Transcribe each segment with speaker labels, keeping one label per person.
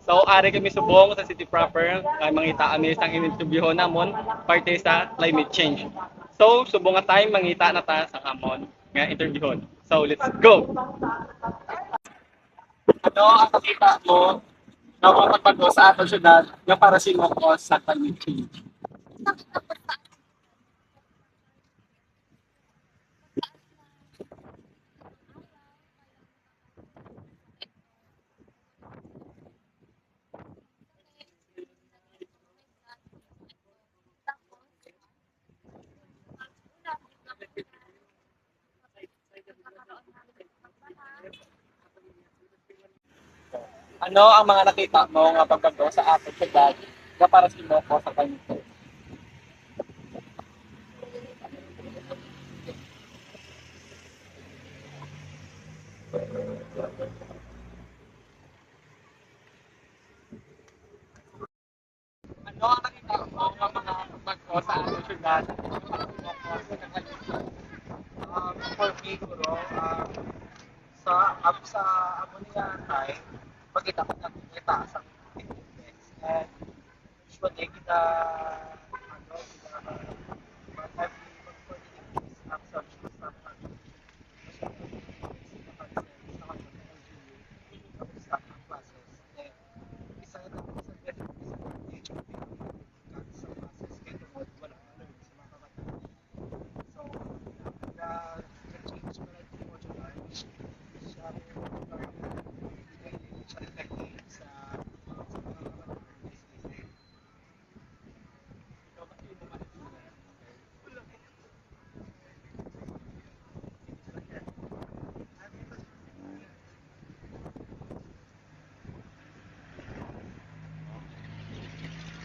Speaker 1: So, ari kami subong sa city proper, kay mangita kami sa in-interview namon parte sa climate change. So, subong nga time mangita na ta sa kamon nga interview. So, let's go. Ano ang nakita mo na makapagbago sa atong syudad nga para sinoko sa climate change? Ano ang mga nakita mo nga pagbago sa atong syudad nga para sinoko sa climate change? Ano ang nakita mo nga mga pagbago sa atong syudad nga para sinoko sa climate change?
Speaker 2: For me, siguro, sa amo niya tay, pagkita ko na kita sa index. And usually, kita, kita, every absorption sa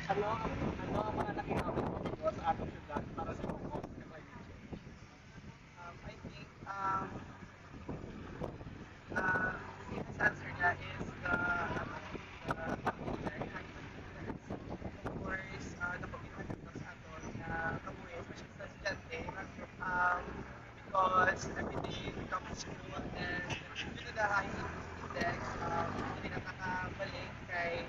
Speaker 1: Ano ang mga nakita mo pagbago sa atong syudad para sinoko sa climate change?
Speaker 2: I think the safest answer niya is of course, napabilihan ito sa aton na kabuhi, especially sa estudyante, because everyday comes to school and due to the high index, hindi na nakabalik kay,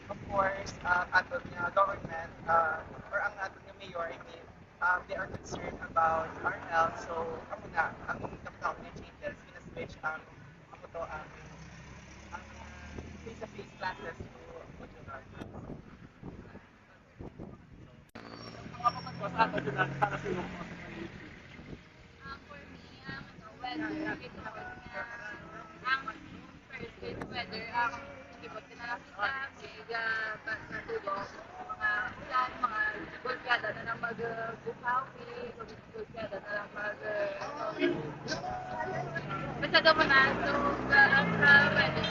Speaker 2: of course, aton nga government, or ang aton nga mayor, I mean, they are concerned about our health, so ako na, ang kapatawag niya changes, switch ako to, ang face-to-face classes to modular.
Speaker 1: Mga pagbago sa atong syudad para sinoko sa climate change?
Speaker 3: For me, weather, ang first is weather, ikot ka na lang kita, may natulog, mga ulan, mga bulkada na lang mag-bukawi, bulkada na lang basta daw mo na, so, ang weather,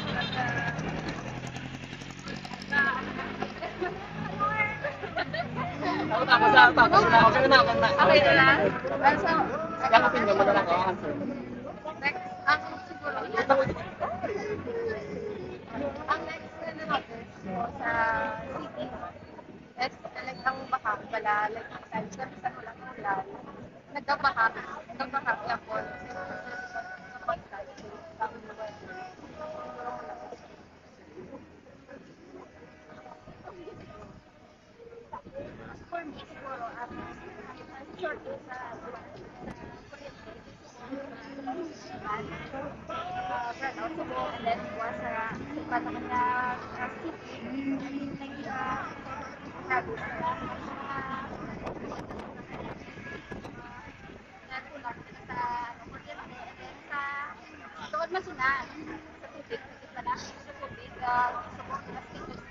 Speaker 1: Ako tapos na, tapos na. Okay na, okay na.
Speaker 3: okay na lang. So,
Speaker 1: Yakapin mo na lang ang answer.
Speaker 3: next, ang siguro, ang next na notice ko sa city is like ang baha pala, like times na bisa ko lang ulan. Nagkabaha ako. For me, siguro, short sa burnout ko and then was sukat ako na city habis natulak sa kuryente and then sa doon masunan sa tubig na sa tubig subok na schedule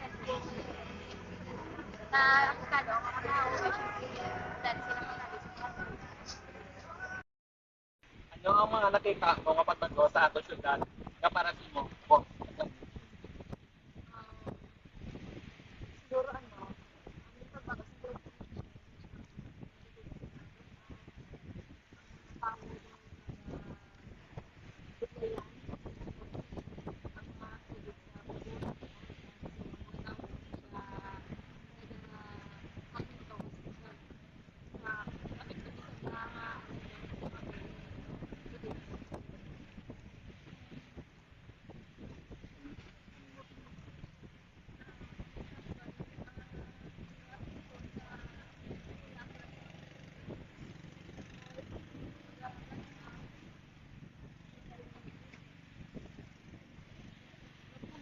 Speaker 3: na kano mga tao then sila mga
Speaker 1: Ano ang mga nakita mo nga pagbago sa atong syudad nga para sinoko sa climate change?
Speaker 3: siguro ano ang pagbago siguro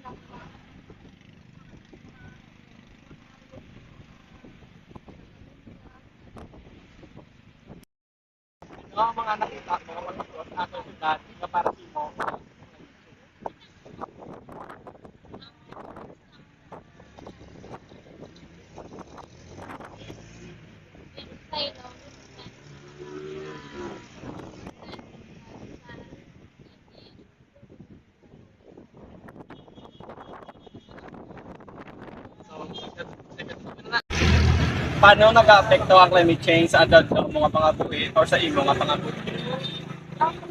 Speaker 1: Ano ang mga nakita mo, mga pagkos, ato sa na para sa mo? Paano nag-aapekto ang climate change sa adult ng mga pangabuhi or sa imo nga pangabuhi?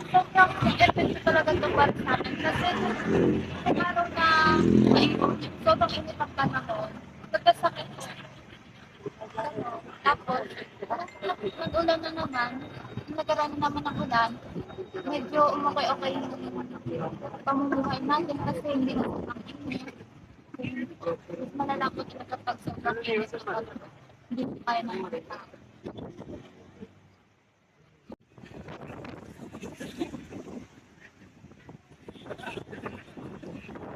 Speaker 3: Sobrang epekto talaga ito para sa amin kasi kung araw na sobrang init ang panahon, nagkasakit. Tapos, nag-ulan na naman, nagkaroon na naman ng ulan, medyo umukay-okay yung pamumuhay natin kasi hindi na sobrang init. Mas malalakot na kapag sobrang init kapag hindi mo kaya ng mga tao.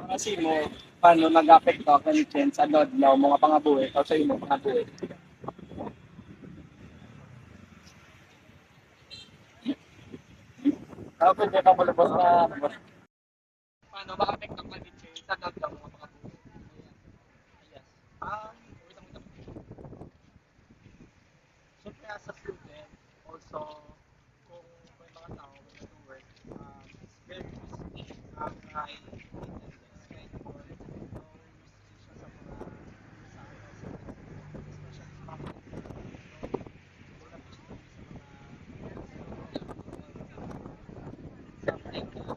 Speaker 1: Kasi mo, paano nag-aapekto ang climate change sa adult ng mga pangabuhi or sa imo pangabuhi? Ako pwede ka malabas na paano ba-apekto ang climate change sa adult ng mga pangabuhi?
Speaker 2: Yes. Wait lang. Siyempre as a student, also, kung may mga tao may nag-work, it's very risky ang high attendance. Kaya no, risky siya sa mga sa ano, especially sa mga siguro na gusto kami sa mga something na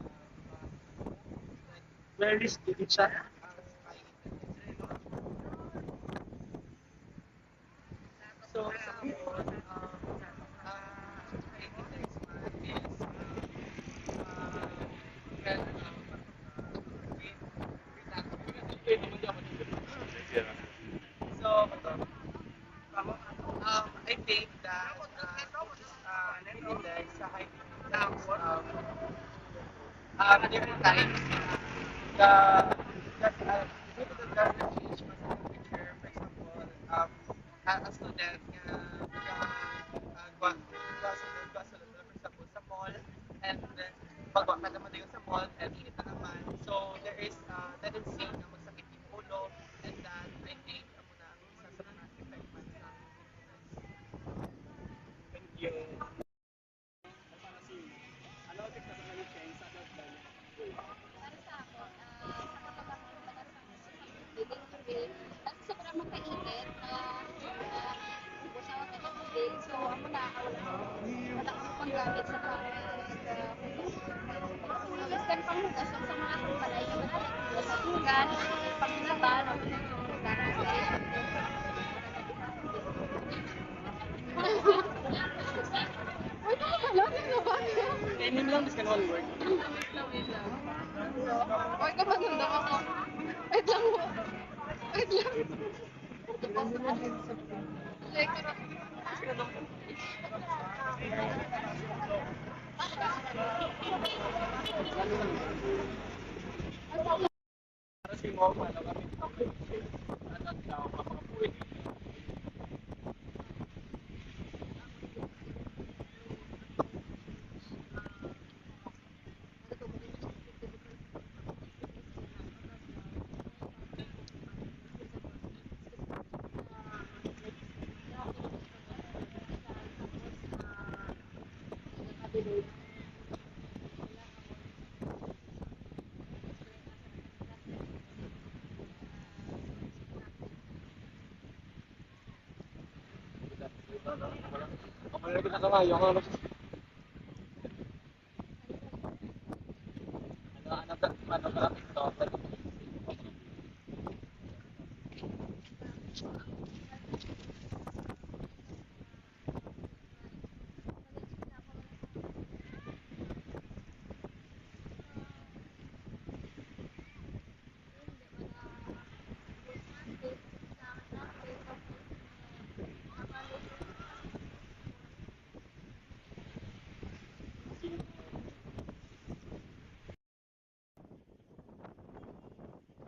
Speaker 2: like, very risky din siya ang high attendance. So, sa ngayon, next month is well, so, I think that index sa high index different times the just due to the climate change mas temperature for example a student nga gwa for example sa mall and then pagwa ka naman yun sa mall and init na naman so there is tendency na magsakit yung ulo and that I think amo na ang isa sa mga effect man sa
Speaker 1: Thank you. Para sa imo, ano ang apekto sa climate change sa adult ng mga pangabuhi?
Speaker 3: Para sa ako, sa kapag-aral talaga sa daily to day, kasi sobrang makainit ubos na ako ng tubig. So, ako na, wala akong panggamit sa panghugas. Kan panghugas, so, sa mga pangbalay, naman ako sa hugas, panglaban, ako na yung Wait, ako pala, ano ba?
Speaker 1: Name lang, this can one word.
Speaker 3: Wait lang. Wait, kapag ako. Wait lang. Wait lang. Like,
Speaker 1: Para sa imo, paano ang apekto ang climate change sa adult ng mga pangabuhi? Ako na kita kamayo, ako na ano ba apekto ang climate change?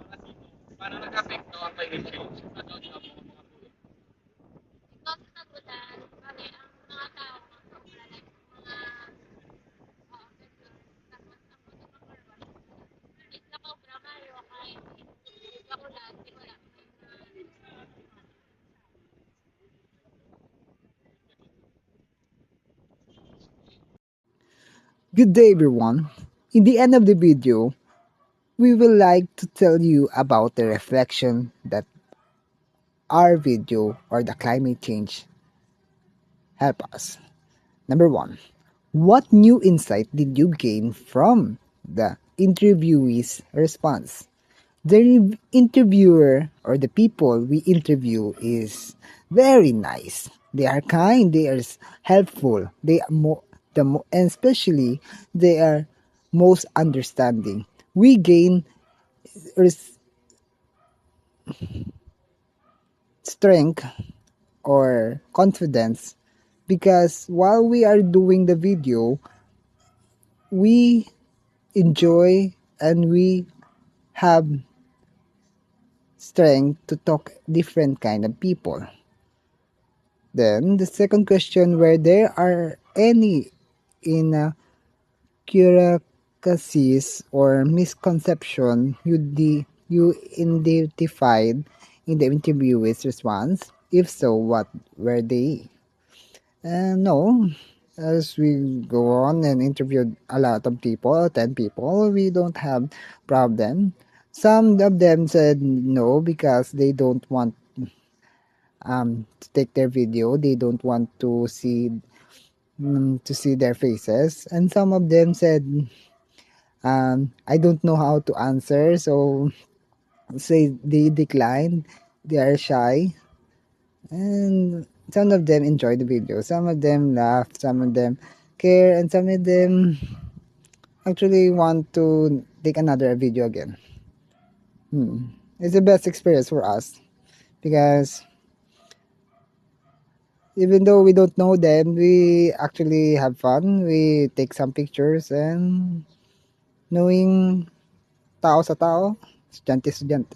Speaker 1: Para Paano nag-apekto ang climate change sa doon sa mga pulis?
Speaker 3: Ito sa tagulan, bali ang mga tao ang sobra like mga vendors, tapos ang mga number one is nakobra kayo kahit kakulan, di wala may
Speaker 4: Good day, everyone. In the end of the video, we will like to tell you about the reflection that our video or the climate change help us. Number one, what new insight did you gain from the interviewee's response? The interviewer or the people we interview is very nice. They are kind. They are helpful. They are and especially they are most understanding. We gain res- strength or confidence because while we are doing the video, we enjoy and we have strength to talk different kind of people. Then the second question, where there are any inaccuracies or misconception you identified in the interviewee's response? If so, what were they? No. As we go on and interviewed a lot of people, 10 people, we don't have problem. Some of them said no because they don't want to take their video. They don't want to see their faces. And some of them said, I don't know how to answer, so say they decline. They are shy. And some of them enjoy the video. Some of them laugh. Some of them care. And some of them actually want to take another video again. It's the best experience for us because even though we don't know them, we actually have fun. We take some pictures and knowing tao sa tao, estudyante-estudyante.